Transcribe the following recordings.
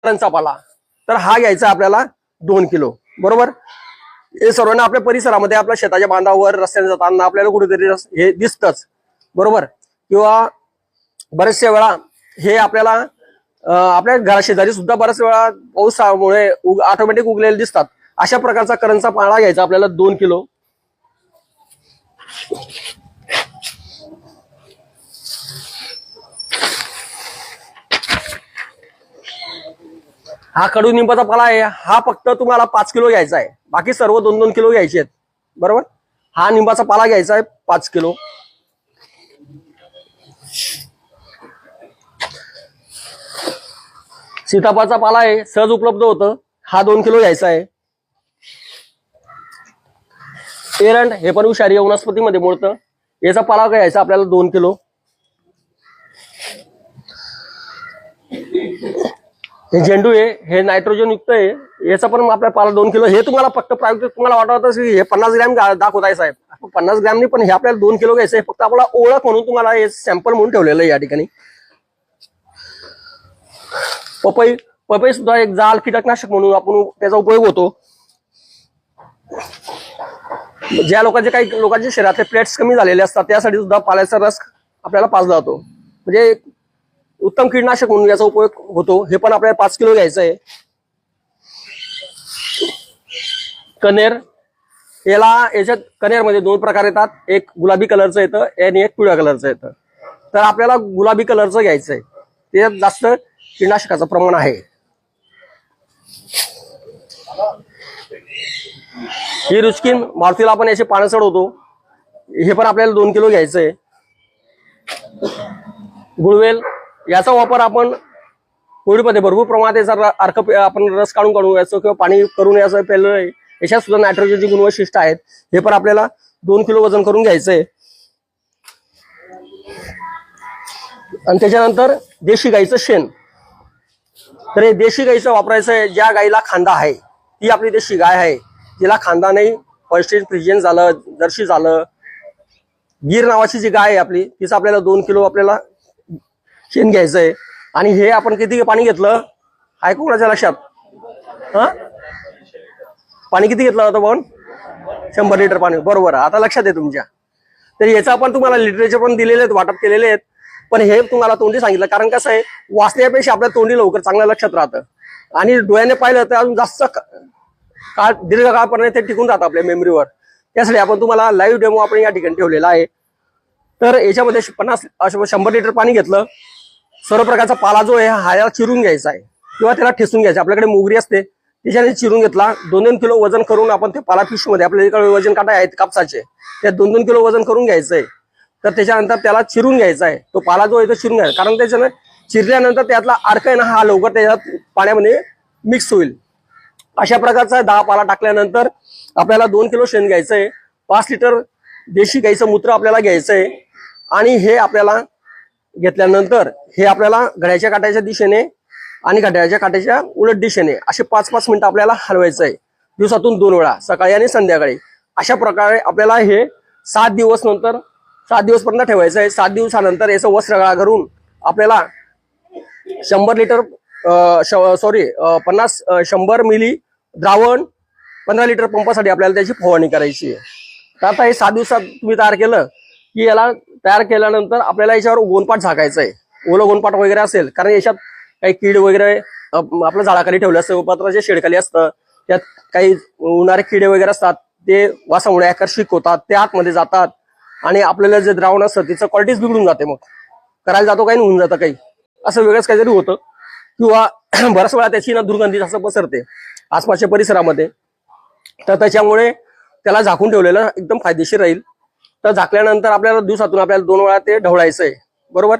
करंचा पाला, तर हा घ्यायचा आपल्याला 2 किलो, बरोबर। हे सर्वांना आपल्या परिसरामध्ये आपल्या शेताच्या बांधावर रस्त्याने जाताना आपल्याला कुठेतरी हे दिसतच, बरोबर। किंवा बरेचशा वेळा हे आपल्याला आपल्या घरा शेजारी सुद्धा बऱ्याच वेळा पावसामुळे ऑटोमॅटिक उगलेले दिसतात। अशा प्रकारचा करंचा पाला घ्यायचा आपल्याला 2 किलो। हा कडुनिंबाचा पाला आहे, हा फक्त तुम्हाला 5 किलो घ्यायचा आहे, बाकी सर्व 2-2 किलो घ्यायचे आहेत, बरोबर। हा निंबाचा पाला घ्यायचा आहे 5 किलो। सीताफळाचा पाला आहे, सहज उपलब्ध होतं, हा 2 किलो घ्यायचा आहे। एरंड हे पण विषारी वनस्पतीमध्ये मोडतं, याचा पाला घ्यायचा आपल्याला 2 किलो। हे झेंडू आहे, हे नायट्रोजन युक्त आहे, याचा पण आपला पाला 2 किलो। हे तुम्हाला फक्त प्रायोगिक तुम्हाला वाटत असेल हे 50 ग्रॅम दाखवत आहे साहेब, 50 ग्रॅमनी पण हे आपल्याला 2 किलो घ्यायचं आहे, फक्त आपला ओळख म्हणून तुम्हाला हे सॅम्पल म्हणून ठेवलेलं आहे या ठिकाणी। पपई सुद्धा एक जाळ कीटकनाशक म्हणून आपण त्याचा उपयोग होतो। ज्या लोकांचे शरीरातले प्लेट्स कमी झालेले असतात त्यासाठी सुद्धा पाल्याचा रस आपल्याला पाजला जातो, म्हणजे उत्तम कीटनाशक म्हणून याचा उपयोग होतो। हे पण आपल्याला 5 किलो घ्यायचं आहे। कनेर, याच्यात कनेरमध्ये 2 प्रकार येतात, एक गुलाबी कलरचं येतं आणि एक पिवळ्या कलरचं येतं, तर आपल्याला गुलाबी कलरचं घ्यायचं आहे, त्याच्यात जास्त कीटनाशकाचं प्रमाण आहे। ही रुचकिन मारुतीला आपण याचे पानं चढवतो, हे पण आपल्याला 2 किलो घ्यायचं आहे। गुळवेल, याचा वापर आपण पोळीमध्ये भरपूर प्रमाणात याचा अर्क आपण रस काढून याचं किंवा पाणी करून याचं पेलं आहे, याच्यात सुद्धा नायट्रोजनची गुणवैशिष्ट्य आहेत, हे पण आपल्याला 2 किलो वजन करून घ्यायचंय। आणि त्याच्यानंतर देशी गाईचं शेण, तर हे देशी गाईचं वापरायचं आहे, ज्या गाईला खांदा आहे ती आपली देशी गाय आहे, जिला खांदा नाही, हॉल्स्टीन फ्रिजियन झालं, जर्सी झालं, गीर नावाची जी गाय आहे आपली, तिचं आपल्याला 2 किलो आपल्याला शेण घ्यायचंय। आणि हे आपण किती पाणी घेतलं ऐकू कोणाच्या लक्षात? पाणी किती घेतलं होतं पण? 100 लिटर पाणी, बरोबर, आता लक्षात आहे तुमच्या। तर याचं आपण तुम्हाला लिटरेचर पण दिलेले आहेत, वाटप केलेले आहेत, पण हे तुम्हाला तोंडी सांगितलं कारण कसं आहे, वाचण्यापेक्षा आपल्या तोंडी लवकर चांगलं लक्षात राहतं आणि डोळ्याने पाहिलं तर अजून जास्त काळ दीर्घकाळपर्यंत ते टिकून राहतं आपल्या मेमरीवर। त्यासाठी आपण तुम्हाला लाईव्ह डेमो आपण या ठिकाणी ठेवलेला आहे। तर याच्यामध्ये 100 लिटर पाणी घेतलं, सर्व प्रकारचा पाला जो आहे हा चिरून घ्यायचा आहे किंवा त्याला ठेसून घ्यायचा, आपल्याकडे मोगरी असते त्याच्याने चिरून घेतला, 2-2 किलो वजन करून आपण ते पाला पिशवीमध्ये, आपल्याकडे वजन काटा आहेत कापसाचे, त्या 2-2 किलो वजन करून घ्यायचंय। तर त्याच्यानंतर त्याला चिरून घ्यायचा आहे, तो पाला जो आहे तो चिरून घ्यायचा, कारण त्याच्यानं चिरल्यानंतर त्यातला अर्क आहे ना हा लवकर त्याच्यात पाण्यामध्ये मिक्स होईल। अशा प्रकारचा 10 पाला टाकल्यानंतर आपल्याला 2 किलो शेण घ्यायचंय, 5 लिटर देशी गाईचं मूत्र आपल्याला घ्यायचंय आणि हे आपल्याला घेतल्यानंतर हे आपल्याला घड्याच्या काट्याच्या दिशेने आणि घड्याच्या काट्याच्या उलट दिशेने असे 5-5 मिनिटं आपल्याला हलवायचं आहे, दिवसातून 2 वेळा, सकाळी आणि संध्याकाळी। अशा प्रकारे आपल्याला हे 7 दिवसपर्यंत ठेवायचं आहे। 7 दिवसानंतर याचं वस्त्रगाळ करून आपल्याला 100 मिली द्रावण 15 लिटर पंपासाठी आपल्याला त्याची फवारणी करायची आहे। तर आता हे 7 दिवसात तुम्ही तयार केलं की याला तयार केल्यानंतर आपल्याला याच्यावर गोनपाट झाकायचं आहे, ओलं गोनपाट वगैरे असेल, कारण याच्यात काही कीड वगैरे आपलं झाडाखाली ठेवलं असतं, पत्राच्या शेडखाली असतं, त्यात काही उन्हाळे किडे वगैरे असतात, ते वासामुळे आकर्षित होतात, ते आतमध्ये जातात आणि आपल्याला जे द्रावण असतं तिचं क्वालिटीच बिघडून जाते, मग करायला जातो काही होऊन जातं काही, असं वेगळंच काहीतरी होतं किंवा बऱ्याच वेळा त्याची ना दुर्गंधी असं पसरते आसपासच्या परिसरामध्ये। तर त्याच्यामुळे त्याला झाकून ठेवलेलं एकदम फायदेशीर राहील। तर झाकल्यानंतर आपल्याला दिवसातून आपल्याला 2 वेळा ते ढवळायचंय, बरोबर।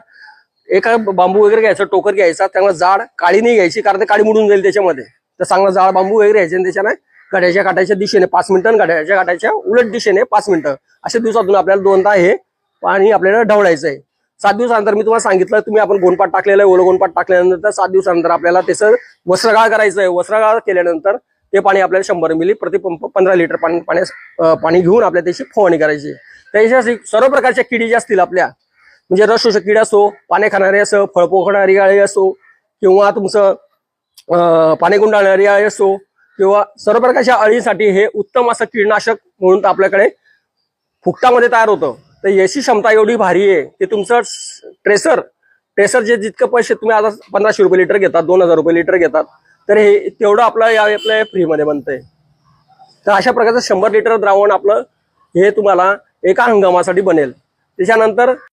एका बांबू वगैरे घ्यायचा, टोकर घ्यायचा, त्यामुळे जाड काळी नाही घ्यायची कारण ते काळी मुडून जाईल त्याच्यामध्ये, तर चांगला जाड बांबू वगैरे घ्यायचे आणि त्याच्याने घड्याच्या काट्याच्या दिशेने 5 मिनिटं, घड्याच्या काट्याच्या उलट दिशेने 5 मिनिटं, अशा दिवसातून आपल्याला 2दा हे पाणी आपल्याला ढवळायचंय। 7 दिवसानंतर मी तुम्हाला सांगितलं, तुम्ही आपण गोनपाट टाकलेलं आहे, ओलं गोनपाट टाकल्यानंतर 7 दिवसानंतर आपल्याला त्याचं वस्त्रगाळ करायचंय। वस्त्रगाळ केल्यानंतर ते पाणी आपल्याला 100 मिली प्रति पंप 15 लिटर पाणी घेऊन आपल्याला त्याची फवारणी करायची। त्याच्यासाठी सर्व प्रकारच्या किडी ज्या असतील आपल्या, म्हणजे रस शोषक किडी असो, पाने खाणारे असो, फळ पोखणारी गाळी असो, किंवा तुमचं पाणी गुंडाळणारी अळी असो किंवा सर्व प्रकारच्या अळीसाठी हे उत्तम असं कीटनाशक म्हणून आपल्याकडे फुकटामध्ये तयार होतं. तर याची क्षमता एवढी भारी आहे की तुमचं ट्रेसर जे जितके पैसे तुम्ही आता 1500 रुपये लिटर घेतात, 2000 रुपये लिटर घेतात, तर हे तेवढं आपल्या फ्रीमध्ये बनतंय. तर अशा प्रकारचं 100 लिटर द्रावण आपलं हे तुम्हाला एका हंगामासाठी बनेल. त्याच्यानंतर